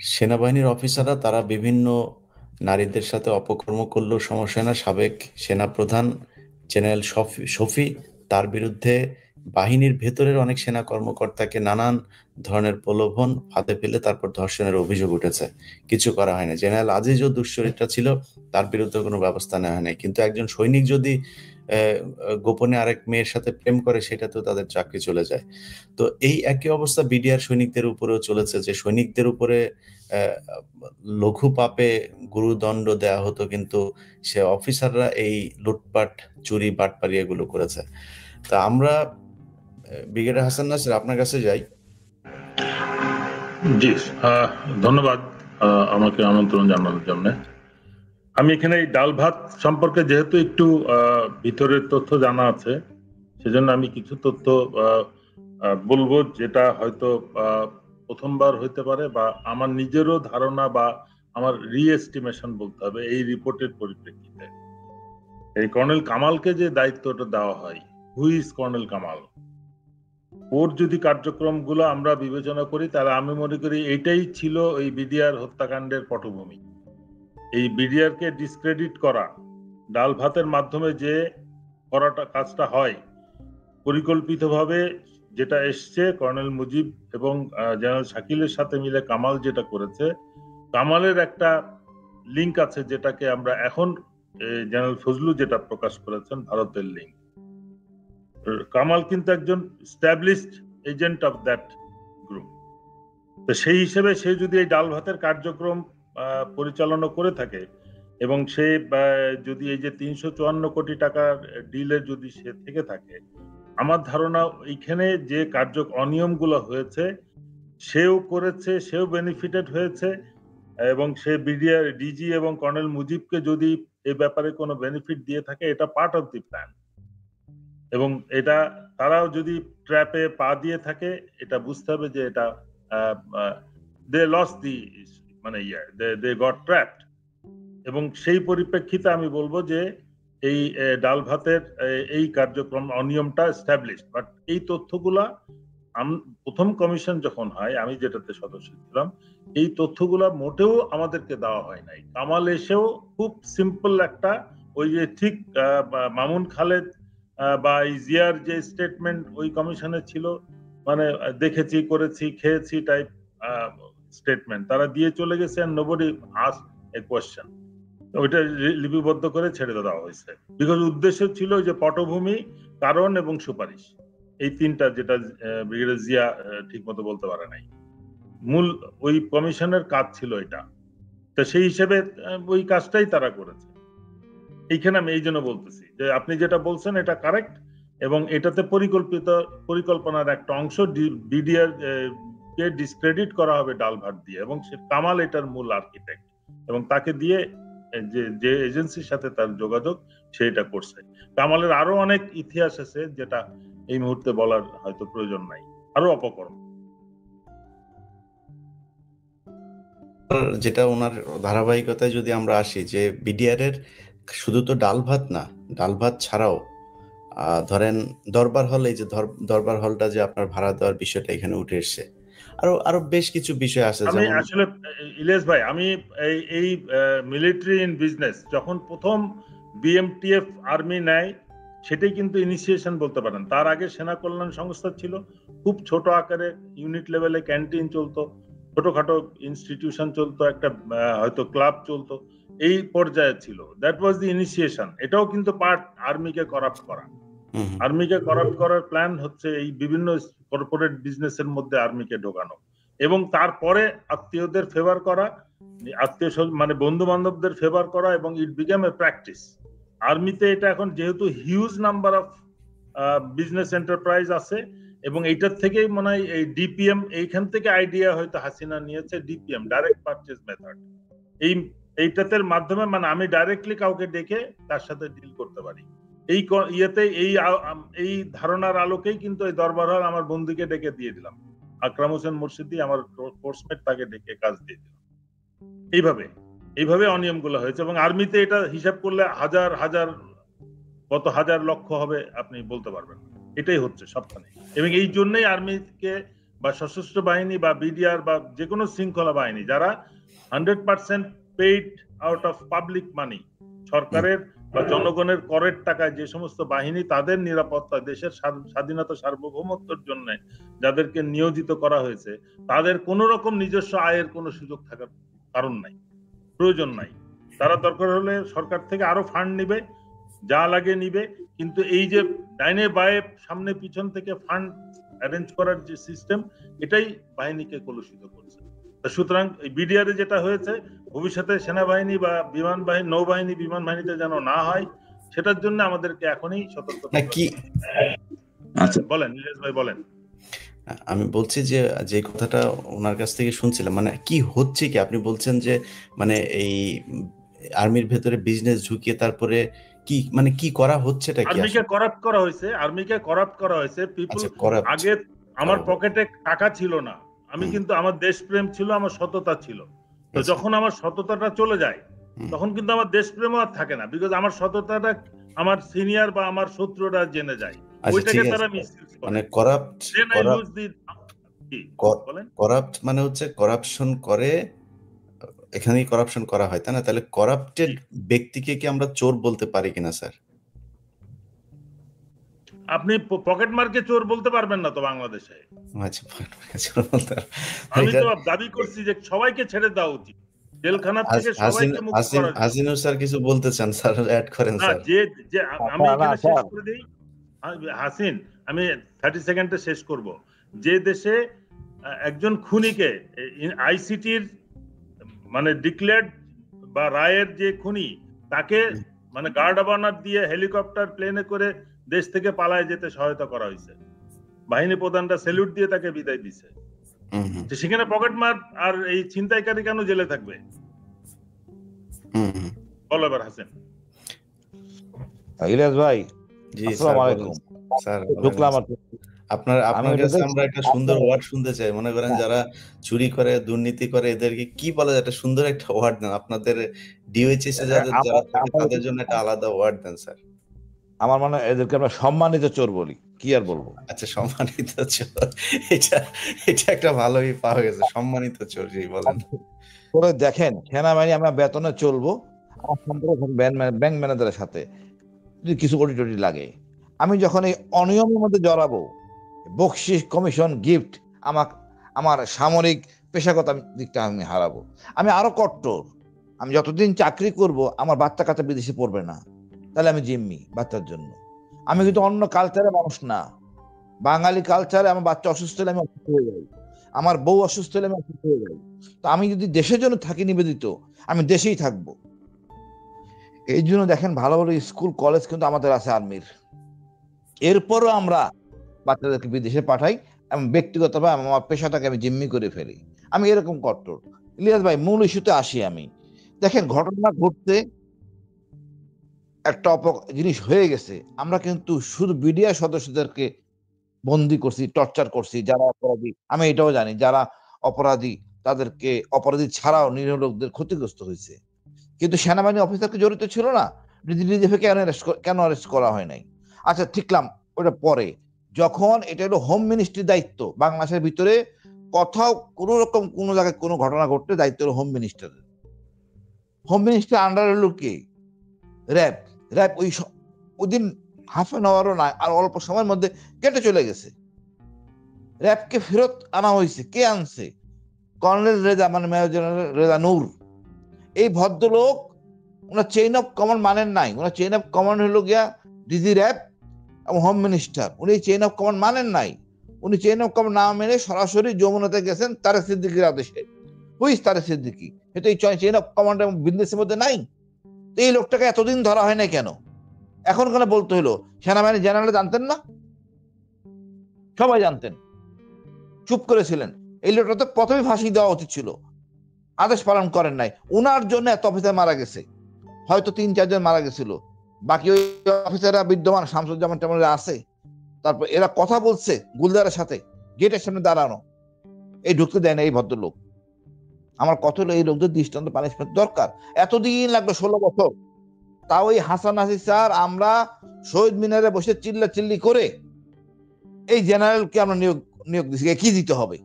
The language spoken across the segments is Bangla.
সেনাবাহিনীর অফিসাররা তারা বিভিন্ন নারীদের সাথে অপকর্ম করলেও সমস্যা হয় না। সাবেক সেনাপ্রধান জেনারেল শফি তার বিরুদ্ধে বাহিনীর ভেতরের অনেক সেনা কর্মকর্তাকে নানান ধরনের প্রলোভন ফাঁদে ফেলে তারপর ধর্ষণের অভিযোগ উঠেছে, কিছু করা হয়নি। জেনারেল আজিজও দুশ্চরিত্রা ছিল, তার বিরুদ্ধে কোনো ব্যবস্থা নেওয়া হয়নি। কিন্তু একজন সৈনিক যদি গোপনে আরেক মেয়ের সাথে প্রেম করে, সেটা তো তাদের চাকরি চলে যায়। তো এই একই অবস্থা বিডিআর সৈনিকদের উপরেও চলেছে, যে সৈনিকদের উপরে আহ, লঘু পাপে গুরুদণ্ড দেওয়া হতো, কিন্তু সে অফিসাররা এই লুটপাট, চুরি, বাটপারি এগুলো করেছে। তা আমরা ব্রিগেডিয়ার হাসান নাসির আপনার কাছে যাই। জি, ধন্যবাদ আমাকে আমন্ত্রণ জানানোর জন্য। আমি এখানে এই ডাল ভাত সম্পর্কে যেহেতু একটু ভিতরের তথ্য জানা আছে, সেজন্য আমি কিছু তথ্য বলবো, যেটা হয়তো প্রথমবার হইতে পারে, বা আমার নিজেরও ধারণা, বা আমার রিএস্টিমেশন বলতে হবে এই রিপোর্টের পরিপ্রেক্ষিতে। এই কর্নেল কামালকে যে দায়িত্বটা দেওয়া হয়, হু ইজ কর্নেল কামাল, ওর যদি কার্যক্রমগুলো আমরা বিবেচনা করি, তাহলে আমি মনে করি এটাই ছিল এই বিডিআর হত্যাকাণ্ডের পটভূমি। এই বিডিআর কে ডিসক্রেডিট করা, ডাল ভাতের মাধ্যমে যে কাজটা হয় পরিকল্পিতভাবে, যেটা এসছে কর্নেল মুজিব এবং জেনারেল শাকিলের সাথে মিলে কামাল যেটা করেছে, কামালের একটা লিঙ্ক আছে, যেটাকে আমরা এখন জেনারেল ফজলু যেটা প্রকাশ করেছেন, ভারতের লিঙ্ক। কামাল কিন্তু একজন established agent of that group. তো সেই হিসেবে সে যদি এই ডাল ভাতের কার্যক্রম পরিচালনা করে থাকে, এবং সে যদি এই যে 354 কোটি টাকার ডিলে যদি সে থেকে থাকে, আমার ধারণা এইখানে যে অনিয়মগুলো হয়েছে সেও করেছে, সেও বেনিফিটেড হয়েছে, এবং সে বিডিআর ডিজি এবং কর্নেল মুজিবকে যদি এই ব্যাপারে কোনো বেনিফিট দিয়ে থাকে, এটা পার্ট অফ দি প্ল্যান। এবং এটা তারাও যদি ট্র্যাপে পা দিয়ে থাকে, এটা বুঝতে হবে যে এটা দে লস দি, মানে দে গট ট্র্যাপড। এবং সেই পরিপ্রেক্ষিতে আমি বলবো যে এই ডাল ভাতের এই কার্যক্রম অনিয়মটা এস্টাবলিশড। বাট এই তথ্যগুলা প্রথম কমিশন যখন হয়, আমি যেটাতে সদস্য ছিলাম, এই তথ্যগুলা মোটেও আমাদেরকে দেওয়া হয় নাই। কামাল এসেও খুব সিম্পল একটা, ওই যে ঠিক মামুন খালেদ বা জিয়ার যে স্টেটমেন্ট ওই কমিশনে ছিল, মানে দেখেছি, করেছি, খেয়েছি টাইপ স্টেটমেন্ট তারা দিয়ে চলে গেছে, নোবডি আস্কড এ কোয়েশ্চেন। ওইটা লিপিবদ্ধ করে ছেড়ে দেওয়া হয়েছে, বিকজ উদ্দেশ্য ছিল যে পটভূমি, কারণ এবং সুপারিশ, এই তিনটা, যেটা ব্রিগেডিয়ার জিয়া ঠিক মতো বলতে পারে নাই। মূল ওই কমিশনের কাজ ছিল এটা। তো সেই হিসেবে ওই কাজটাই তারা করেছে। এইখানে আমি এই জন্য বলতেছি যে আপনি যেটা বলছেন এটা কারেক্ট, এবং এটাতে পরিকল্পনার একটা অংশ বিডিআর কে ডিসক্রেডিট করা হবে ডাল ভাত দিয়ে, এবং সে কামাল এটার মূল আর্কিটেক্ট, এবং তাকে দিয়ে যে এজেন্সির সাথে তার যোগাযোগ সেটা করছে। কামালের আরো অনেক ইতিহাস আছে, যেটা এই মুহূর্তে বলার হয়তো প্রয়োজন নাই, আরো অপকর্ম। যেটা ওনার ধারাবাহিকতায় যদি আমরা আসি, যে বিডিআর এর শুধু তো ডাল ভাত না, ডাল ভাত ছাড়াও ধরেন দরবার হল, এই যে দরবার হলটা যে আপনার ভাড়া দেওয়ার বিষয়টা এখানে উঠে এসছে, আরো আরো বেশ কিছু বিষয় আছে, আমি যেমন আসলে ইলিয়াস ভাই, আমি এই মিলিটারি ইন বিজনেস যখন প্রথম বিএমটিএফ আর্মি নেয়, সেটাই কিন্তু ইনিশিয়েশন বলতে পারেন। তার আগে সেনা কল্যাণ সংস্থা ছিল, খুব ছোট আকারে ইউনিট লেভেলে ক্যান্টিন চলতো, ছোটখাটো ইনস্টিটিউশন চলতো, একটা হয়তো ক্লাব চলতো, এই পর্যায়ে ছিল। That was the initiation. এটাও কিন্তু পার্ট আর্মিকে করাপ্ট করা। আর্মিকে করাপ্ট করার প্ল্যান হচ্ছে এই বিভিন্ন কর্পোরেট বিজনেসের মধ্যে আর্মিকে ঢোকানো, এবং তারপরে আত্মীয়দের ফেভার করা, আত্মীয় মানে বন্ধু বান্ধবদের ফেভার করা, এবং ইট বিকাম এ প্র্যাকটিস। আর্মিতে এটা এখন যেহেতু huge number of business enterprise আছে, এবং এইটার থেকেই মনে হয় এই ডিপিএম, এইখান থেকে আইডিয়া হয়তো হাসিনা নিয়েছে, ডিপিএম, ডাইরেক্ট পারচেজ মেথড। এইটাতে মাধ্যমে মানে আমি ডাইরেক্টলি কাউকে ডেকে তার সাথে ডিল করতে পারি। এই ইয়েতে এই ধারণার আলোকেই কিন্তু এই দরবার হল আমার বন্ধুকে ডেকে দিয়ে দিলাম, আকরাম হোসেন মুর্শিদি আমার ফোর্সমেট, তাকে ডেকে কাজ দিয়ে দিলাম। এইভাবে অনিয়মগুলো হয়েছে, এবং আর্মিতে এটা হিসাব করলে হাজার হাজার, কত হাজার লক্ষ হবে আপনি বলতে পারবেন। এটাই হচ্ছে সবখানে, এবং এই জন্যই আর্মিকে বা সশস্ত্র বাহিনী বা বিডিআর বা যে কোনো শৃঙ্খলা বাহিনী যারা 100% পেইড আউট অফ পাবলিক মানি, সরকারের বা জনগণের করের টাকায় যে সমস্ত বাহিনী তাদের নিরাপত্তা, দেশের স্বাধীনতা সার্বভৌমত্বের জন্য যাদেরকে নিয়োজিত করা হয়েছে, তাদের কোন রকম নিজস্ব আয়ের কোনো সুযোগ থাকার কারণ নাই, প্রয়োজন নাই। তারা দরকার হলে সরকার থেকে আরো ফান্ড নিবে, যা লাগে নিবে, কিন্তু এই যে ডাইনে বায়ে সামনে পিছন থেকে ফান্ড অ্যারেঞ্জ করার যে সিস্টেম, এটাই বাহিনীকে কলুষিত করছে। সুতরাং বিডিআর যেটা হয়েছে, ভবিষ্যতে সেনাবাহিনী বা বিমান বাহিনী, নৌবাহিনী, বিমান বাহিনীতে যেন না হয়, সেটার জন্য আমাদেরকে এখনই সতর্ক বলেন নীলেশ ভাই, বলেন। আমি বলছি যে যে কথাটা ওনার কাছ থেকে শুনছিলাম, মানে কি হচ্ছে কি আপনি বলছেন যে মানে এই আর্মির ভেতরে বিজনেস ঢুকিয়ে তারপরে কি মানে কি করা হচ্ছেটা কি? আর্মিকে করাপ্ট করা হয়েছে, আর্মিকে করাপ্ট করা হয়েছে। পিপল আগে আমার পকেটে টাকা ছিল না, আমি কিন্তু আমার দেশপ্রেম ছিল, আমার সততা ছিল। তো যখন আমার সততাটা চলে যায়, তখন কিন্তু আমার দেশপ্রেম আর থাকে না, বিকজ আমার সততাটা আমার সিনিয়র বা আমার শত্রুরা জেনে যায়, ওইটাকে তারা মিসইউজ করে। মানে করাপ্ট মানে হচ্ছে করাপশন করে, এখানেই করাপশন করা হয়, তাই না? তাহলে করাপ্টেড ব্যক্তিকে কি আমরা চোর বলতে পারি কিনা স্যার? আপনি পকেট মার্কে চোর বলতে পারবেন না তো বাংলাদেশে। আচ্ছা, পকেট মার্কে চোর বলতে আমি তো দাবি করছি যে সবাইকে ছেড়ে দেওয়া উচিত, জেলখানা থেকে সবাইকে মুক্ত করা উচিত। হাসিনুর স্যার কিছু বলতে চান স্যার, অ্যাড করেন স্যার। যে আমি এখানে শেষ করে দেই হাসিন, আমি 30 সেকেন্ডে শেষ করব। যে দেশে একজন খুনিকে আইসিটির মানে ডিক্লেয়ার্ড বা রায়ের যে খুনি, তাকে মানে গার্ড অব অনার দিয়ে হেলিকপ্টার প্লেনে করে দেশ থেকে পালায় যেতে সহায়তা করা হয়েছে, বাহিনী প্রধানরা স্যালুট দিয়ে তাকে বিদায় দিছে। সেখানে পকেট মার আর এই ছিনতাইকারী কেন জেলে থাকবে? বলো এবার হাসিন। ইলিয়াস ভাই, জি আসসালামু আলাইকুম স্যার। আপনার কাছে আমরা একটা সুন্দর ওয়ার্ড শুনতে চাই। মনে করেন যারা চুরি করে, দুর্নীতি করে, এদেরকে কি বলা যায়? একটা সুন্দর একটা ওয়ার্ড দেন। আপনাদের ডিওএইচএস এ যারা থাকে তাদের জন্য একটা আলাদা ওয়ার্ড দেন স্যার। আমার মনে হয় এদেরকে আমরা সম্মানিত চোর বলি, কি আর বলবো। আচ্ছা, সম্মানিত চোর, এটা একটা ভালোই পাওয়া গেছে, সম্মানিত চোর। জি বলেন। পরে দেখেন, সেনাবাহিনী আমরা বেতনে চলবো, আমার সম্পর্ক ব্যাংক ম্যানেজারের সাথে যদি কিছু কোটি টোটি লাগে, আমি যখন এই অনিয়মের মধ্যে জড়াবো, বকশিস, কমিশন, গিফট, আমার সামরিক পেশাগত দিকটা আমি হারাবো। আমি আরো কট্টর, আমি যতদিন চাকরি করব আমার বাচ্চা কাচ্চা বিদেশে পড়বে না, তাহলে আমি জিম্মি বাচ্চার জন্য। আমি কিন্তু অন্য কালচারের মানুষ না, বাঙালি কালচারে আমার বাচ্চা অসুস্থ হলে আমি অসুস্থ হয়ে যাই, আমার বউ অসুস্থ হলে আমি অসুস্থ হয়ে যাই। তো আমি যদি দেশের জন্য থাকি নিবেদিত, আমি দেশেই থাকবো। এই জন্য দেখেন ভালো ভালো স্কুল কলেজ কিন্তু আমাদের আছে আর্মির, এরপরও আমরা বাচ্চাদেরকে বিদেশে পাঠাই এবং ব্যক্তিগতভাবে আমার পেশাটাকে আমি জিম্মি করে ফেলি। আমি এরকম কট্টর। ইলিয়াস ভাই, মূল ইস্যুতে আসি আমি। দেখেন, ঘটনা ঘটতে একটা জিনিস হয়ে গেছে, আমরা কিন্তু শুধু বিডিআর সদস্যদেরকে বন্দি করছি, টর্চার করছি, যারা অপরাধী। আমি এটাও জানি যারা অপরাধী তাদেরকে, অপরাধী ছাড়াও নিরীহ লোকদের ক্ষতিগ্রস্ত হয়েছে, কিন্তু সেনাবাহিনী অফিসারকে জড়িত ছিল না। ডিজিএফ কেন অ্যারেস্ট করা হয় নাই? আচ্ছা, ঠিকলাম, ওটা পরে। যখন এটা হলো হোম মিনিস্ট্রির দায়িত্ব, বাংলাদেশের ভিতরে কোথাও কোনো রকম কোনো জায়গায় কোনো ঘটনা ঘটলে দায়িত্ব হলো হোম মিনিস্টারের। হোম মিনিস্টার আন্ডার হলো কে? র্যাব। র্যাব ওই দিন হাফ অ্যান আওয়ারও না, আর অল্প সময়ের মধ্যে কেটে চলে গেছে। র্যাবকে ফেরত আনা হয়েছে, কে আনছে? কর্নেল রেজা, মানে মেজর জেনারেল রেজা নূর। এই ভদ্রলোক ওনার চেইন অফ কমান্ড মানেন নাই। ওনার চেইন অফ কমান্ড হলো গিয়া ডিজি র্যাব এবং হোম মিনিস্টার। উনি চেইন অফ কমান্ড মানেন নাই। উনি চেইন অফ কমান্ড না মেনে সরাসরি যমুনাতে গেছেন তারেক সিদ্দিকীর আদেশে। হুইস তারেক সিদ্দিকী? এটা এই চেইন অফ কমান্ড এবং বিজনেসের মধ্যে নাই। তো এই লোকটাকে এতদিন ধরা হয় না কেন? এখন কেন বলতে হলো? সেনাবাহিনী জেনারেল জানতেন না? সবাই জানতেন, চুপ করেছিলেন। এই লোকটা তো প্রথমে ফাঁসি দেওয়া উচিত ছিল, আদেশ পালন করেন নাই। উনার জন্য এত অফিসার মারা গেছে, হয়তো 3-4 জন মারা গেছিল, বাকি ওই অফিসাররা বিদ্যমান, শামসুজ্জামান টামরা আছে। তারপর এরা কথা বলছে গুলদারের সাথে, গেটের সামনে দাঁড়ানো, এই ঢুকতে দেয় না এই ভদ্রলোক। আমার কথা হলো, এই লোকদের দৃষ্টান্ত পানিশমেন্ট দরকার। এতদিন লাগলো, 16 বছর। তাও এই হাসান নাসির স্যার, আমরা শহীদ মিনারে বসে চিল্লা চিল্লি করে এই জেনারেলকে আমরা নিয়োগ নিয়োগ দিচ্ছে, কি দিতে হবে?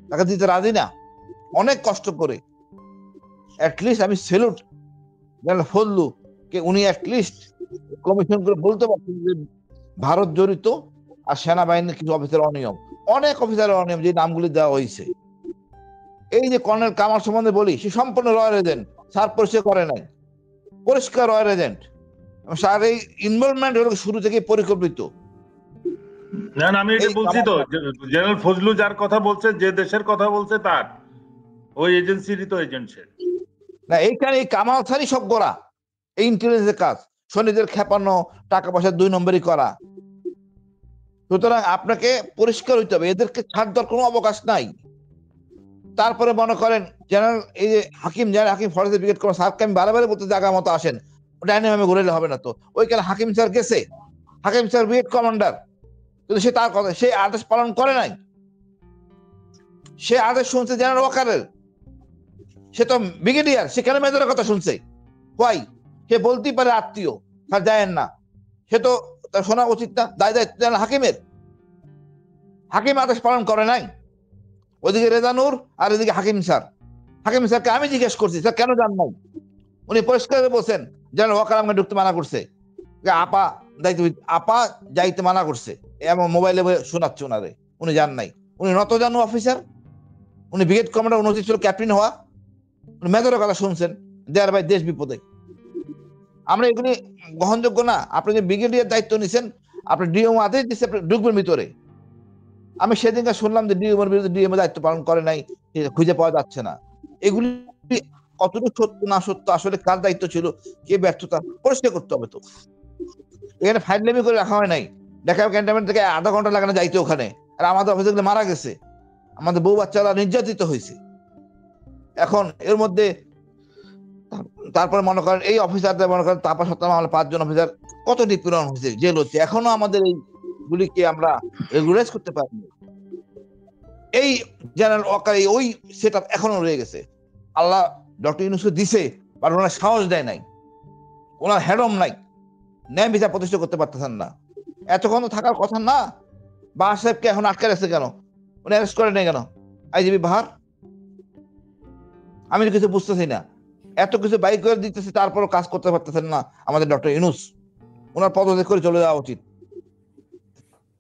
তাকে দিতে রাজি না, অনেক কষ্ট করে। অ্যাটলিস্ট আমি সেলুট জেনারেল ফজলু কে, উনি অ্যাটলিস্ট কমিশন করে বলতে পারছেন যে ভারত জড়িত আর সেনাবাহিনীর কিছু অফিসার অনিয়ম, অনেক অফিসারের অনিয়ম যে নামগুলি দেওয়া হয়েছে। এই যে কর্নেল কামাল সম্বন্ধে বলি, সে সম্পূর্ণ রয়্যাল এজেন্ট, স্যার পরিচয় করে নাই, পরিষ্কার রয়্যাল এজেন্ট। স্যার এই ইনভলভমেন্ট হলো শুরু থেকে পরিকল্পিত। না না, আমি এটা এই বলছি তো, জেনারেল ফজলু যার কথা বলছে, যে দেশের কথা বলছে, তার ওই এজেন্সিরই তো এজেন্ট সে। না, এইখানে এই কামাল স্যারই সব করা, এই ইন্টেলিজেন্সের কাজ, সৈনিকদের খেপানো, টাকা পয়সা 2 নম্বরই করা। সুতরাং আপনাকে পরিষ্কার হইতে হবে, এদেরকে ছাড় দেওয়ার কোনো অবকাশ নাই। তারপরে মনে করেন জেনারেল এই যে হাকিম, জেনারেল হাকিম ফরেস্ট ব্রিগেড কোন স্যারকে আমি বারে বারে বলতে জায়গা মতো আসেন, ডাইনে আমি ঘুরেলে হবে না তো। ওইখানে হাকিম স্যার গেছে, হাকিম স্যার ব্রিগেড কমান্ডার, কিন্তু সে তার কথা, সে আদেশ পালন করে নাই। সে আদেশ শুনছে জেনারেল ওয়াকারের, সে তো ব্রিগেডিয়ার, সেখানে মেজরের কথা শুনছে। হোয়াই? সে বলতেই পারে আত্মীয়, স্যার যায়েন না, সে তো তার শোনা উচিত না? দায়িত্ব হাকিমের, হাকিম আদেশ পালন করে নাই। ওইদিকে রেজানুর আর এদিকে হাকিম স্যার। হাকিম স্যারকে আমি জিজ্ঞেস করছি, স্যার কেন যান নাই? উনি পরিষ্কার বলছেন যেন ওয়াকার আমাকে ঢুকতে মানা করছে, আপা দায়িত্ব, আপা যাইতে মানা করছে, এমন মোবাইলে শোনাচ্ছে ওনারে, উনি যান নাই। উনি নত জানু অফিসার, উনি ব্রিগেড কমান্ডার, উনি ছিল ক্যাপ্টেন হওয়া, উনি মেজরের কথা শুনছেন, দেয়ার ভাই দেশ বিপদে। আমরা এগুলি গ্রহণযোগ্য না। আপনি যে ব্রিগেডিয়ার দায়িত্ব নিছেন, আপনি ডিএম আদেশ দিচ্ছে, আপনি ঢুকবেন ভিতরে। আমি সেদিনকার শুনলাম যে ডিএমের বিরুদ্ধে ডিএম দায়িত্ব পালন করে নাই, খুঁজে পাওয়া যাচ্ছে না। এগুলি কতটুকু সত্য না সত্য, আসলে কার দায়িত্ব ছিল, কে ব্যর্থতা, পরিষ্কার করতে হবে তো। এখানে ফাইললেমি করে রাখা হয় নাই, ঢাকা ক্যান্টনমেন্ট থেকে আধা ঘন্টা লাগানো যাইতে ওখানে, আর আমাদের অফিসে গুলো মারা গেছে, আমাদের বউ বাচ্চারা নির্যাতিত হয়েছে। এখন এর মধ্যে তারপরে মনে করেন এই অফিসারদের মনে করেন তারপর সপ্তাহ মামলা 5 জন অফিসার কত নিপীড়ন হয়েছে, জেল হচ্ছে, এখনো আমাদের এইগুলিকে আমরা রেগুলাইজ করতে পারিনি। এই জেনারেল ওয়াকার ওই সেট আপ এখনো রয়ে গেছে। আল্লাহ ডক্টর ইউনূসকে দিছে, আর ওনার সাহস দেয় নাই, ওনার হেডম নাই, ন্যায় বিচার প্রতিষ্ঠা করতে পারতেছেন না। এতক্ষণ তো থাকার কথা না। বাহার সাহেবকে এখন আটকে রাখছে কেন? উনি অ্যারেস্ট করে নেই কেন আইজিবি বাহার? আমি কিছু বুঝতেছি না। এত কিছু বাইক করে দিতেছে, তারপরও কাজ করতে পারতেছেন না আমাদের ডক্টর ইউনূস। ওনার পদত্যাগ করে চলে যাওয়া উচিত।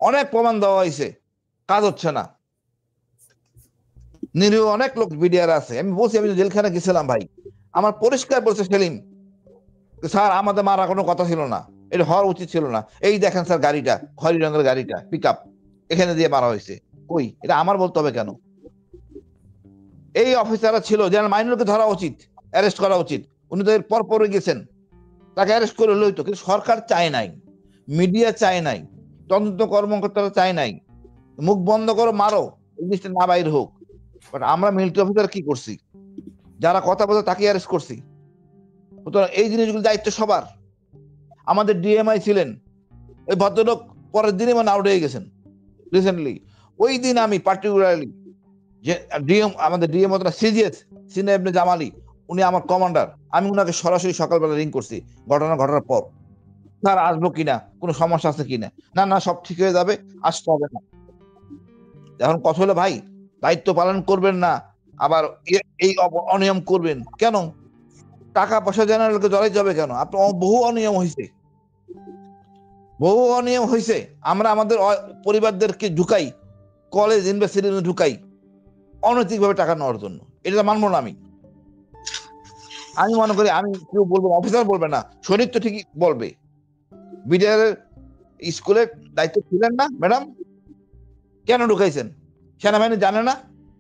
অনেক প্রমাণ দেওয়া হয়েছে, কাজ হচ্ছে না। নিরীহ অনেক লোক বিডিআর আছে। আমি বলছি, আমি জেলখানে গেছিলাম ভাই, আমার পরিষ্কার বলছে সেলিম, স্যার আমাদের মারা কোনো কথা ছিল না, এটা হওয়ার উচিত ছিল না। এই দেখেন স্যার গাড়িটা, খয়েরি রঙের গাড়িটা, পিক আপ, এখানে দিয়ে মারা হয়েছে। কই, এটা আমার বলতে হবে কেন? এই অফিসাররা ছিল, জেনারেল মাইনুলকে ধরা উচিত, অ্যারেস্ট করা উচিত। উনি তো এর পর পরে গেছেন, তাকে অ্যারেস্ট করে লইতো, কিন্তু সরকার চায় নাই, মিডিয়া চায় নাই, তদন্ত কর্মকর্তারা চায় নাই, মুখ বন্ধ করো, মারো, এই জিনিসটা না বাইর হোক। বাট আমরা মিলিটারি অফিসার কি করছি? যারা কথা বলছে তাকে অ্যারেস্ট করছি। সুতরাং এই জিনিসগুলো দায়িত্ব সবার। আমাদের ডিএমআই ছিলেন ওই ভদ্রলোক, পরের দিনই মানে আউট হয়ে গেছেন রিসেন্টলি। ওই দিন আমি পার্টিকুলারলি যে ডিএম, আমাদের ডিএম সিজিএস সিনিয়র ইবনে জামালি, উনি আমার কমান্ডার, আমি উনাকে সরাসরি সকালবেলা রিং করছি ঘটনা ঘটার পর, স্যার আসবো কিনা, কোনো সমস্যা আছে কিনা? না না, সব ঠিক হয়ে যাবে, আসতে হবে না। এখন কথা হলো ভাই, দায়িত্ব পালন করবেন না, আবার এই অনিয়ম করবেন কেন? টাকা পয়সা জেনারেলকে জড়াই যাবে কেন? আপনার বহু অনিয়ম হয়েছে, বহু অনিয়ম হয়েছে। আমরা আমাদের পরিবারদেরকে ঢুকাই, কলেজ ইউনিভার্সিটি ঢুকাই অনৈতিকভাবে টাকা নেওয়ার জন্য। এটা মানবো না। আমি মনে করি, আমি কেউ বলবো, অফিসার বলবে না, সৈনিক তো ঠিকই বলবে। বিডিআর স্কুলের দায়িত্ব ছিলেন না ম্যাডাম, কেন ঢুকাইছেন? সেনাবাহিনী জানে না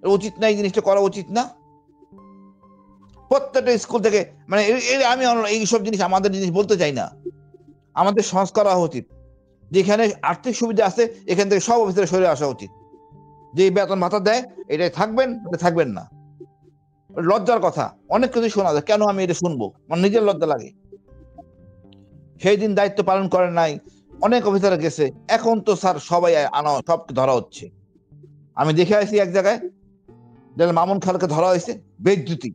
উচিত না, এই জিনিসটা করা উচিত না? প্রত্যেকটা স্কুল থেকে, মানে আমি এইসব জিনিস আমাদের জিনিস বলতে চাই না, আমাদের সংস্কার হওয়া উচিত। যেখানে আর্থিক সুবিধা আছে এখান থেকে সব অফিসারে সরে আসা উচিত। যে বেতন ভাতা দেয় এটাই থাকবেন, এটা থাকবেন না। লজ্জার কথা, অনেক কিছু শোনা যায়, কেন আমি এটা শুনবো? আমার নিজের লজ্জা লাগে। সেই দিন দায়িত্ব পালন করেন নাই, অনেক অফিসার গেছে, এখন তো স্যার সবাই আনা, সবকে ধরা হচ্ছে। আমি দেখে আসি এক জায়গায় মামুন খালকে ধরা হয়েছে বেজ্জুতি,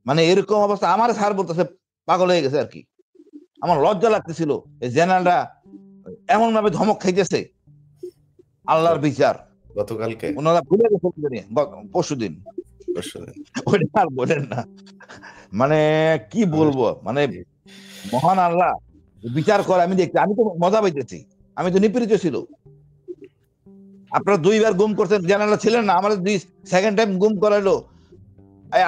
মানে এরকম অবস্থা। আমার স্যার বলতেছে পাগল হয়ে গেছে আর কি। আমার লজ্জা লাগতেছিল, জেনারেলরা এমন ভাবে ধমক খাইতেছে, আল্লাহর বিচার। গতকালকে ওনারা ভুলে গেছেন পরশুদিন। ওইটা আর বলেন না, মানে কি বলবো, মানে মহান আল্লাহ বিচার করে। আমি দেখছি, আমি তো মজা পাইতেছি, আমি তো নিপীড়িত ছিল। আপনারা 2 বার গুম করছেন, জেনারেল ছিলেন না, আমাদের 2nd টাইম গুম করাইলো।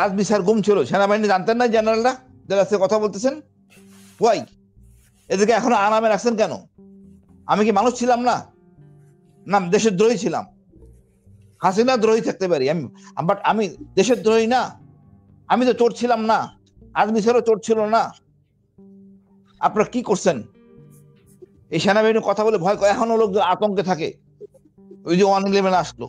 আজমি স্যার গুম ছিল, সেনাবাহিনী জানতেন না জেনারেলরা যারা আজকে কথা বলতেছেন? ওয়াই এদেরকে এখনো আরামে রাখছেন কেন? আমি কি মানুষ ছিলাম না? না দেশের দ্রোহী ছিলাম? হাসিনা দ্রোহী থাকতে পারি আমি, বাট আমি দেশের দ্রোহী না। আমি তো চোর ছিলাম না, আজমি স্যারও চোর ছিল না। আপনারা কি করছেন? এই সেনাবাহিনী কথা বলে ভয় করে, এখনো লোক আতঙ্কে থাকে। ওই যে 111 আসলো,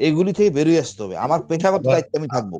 এগুলি থেকে বেরিয়ে আসতে হবে। আমার পেশাগত দায়িত্বে আমি থাকবো।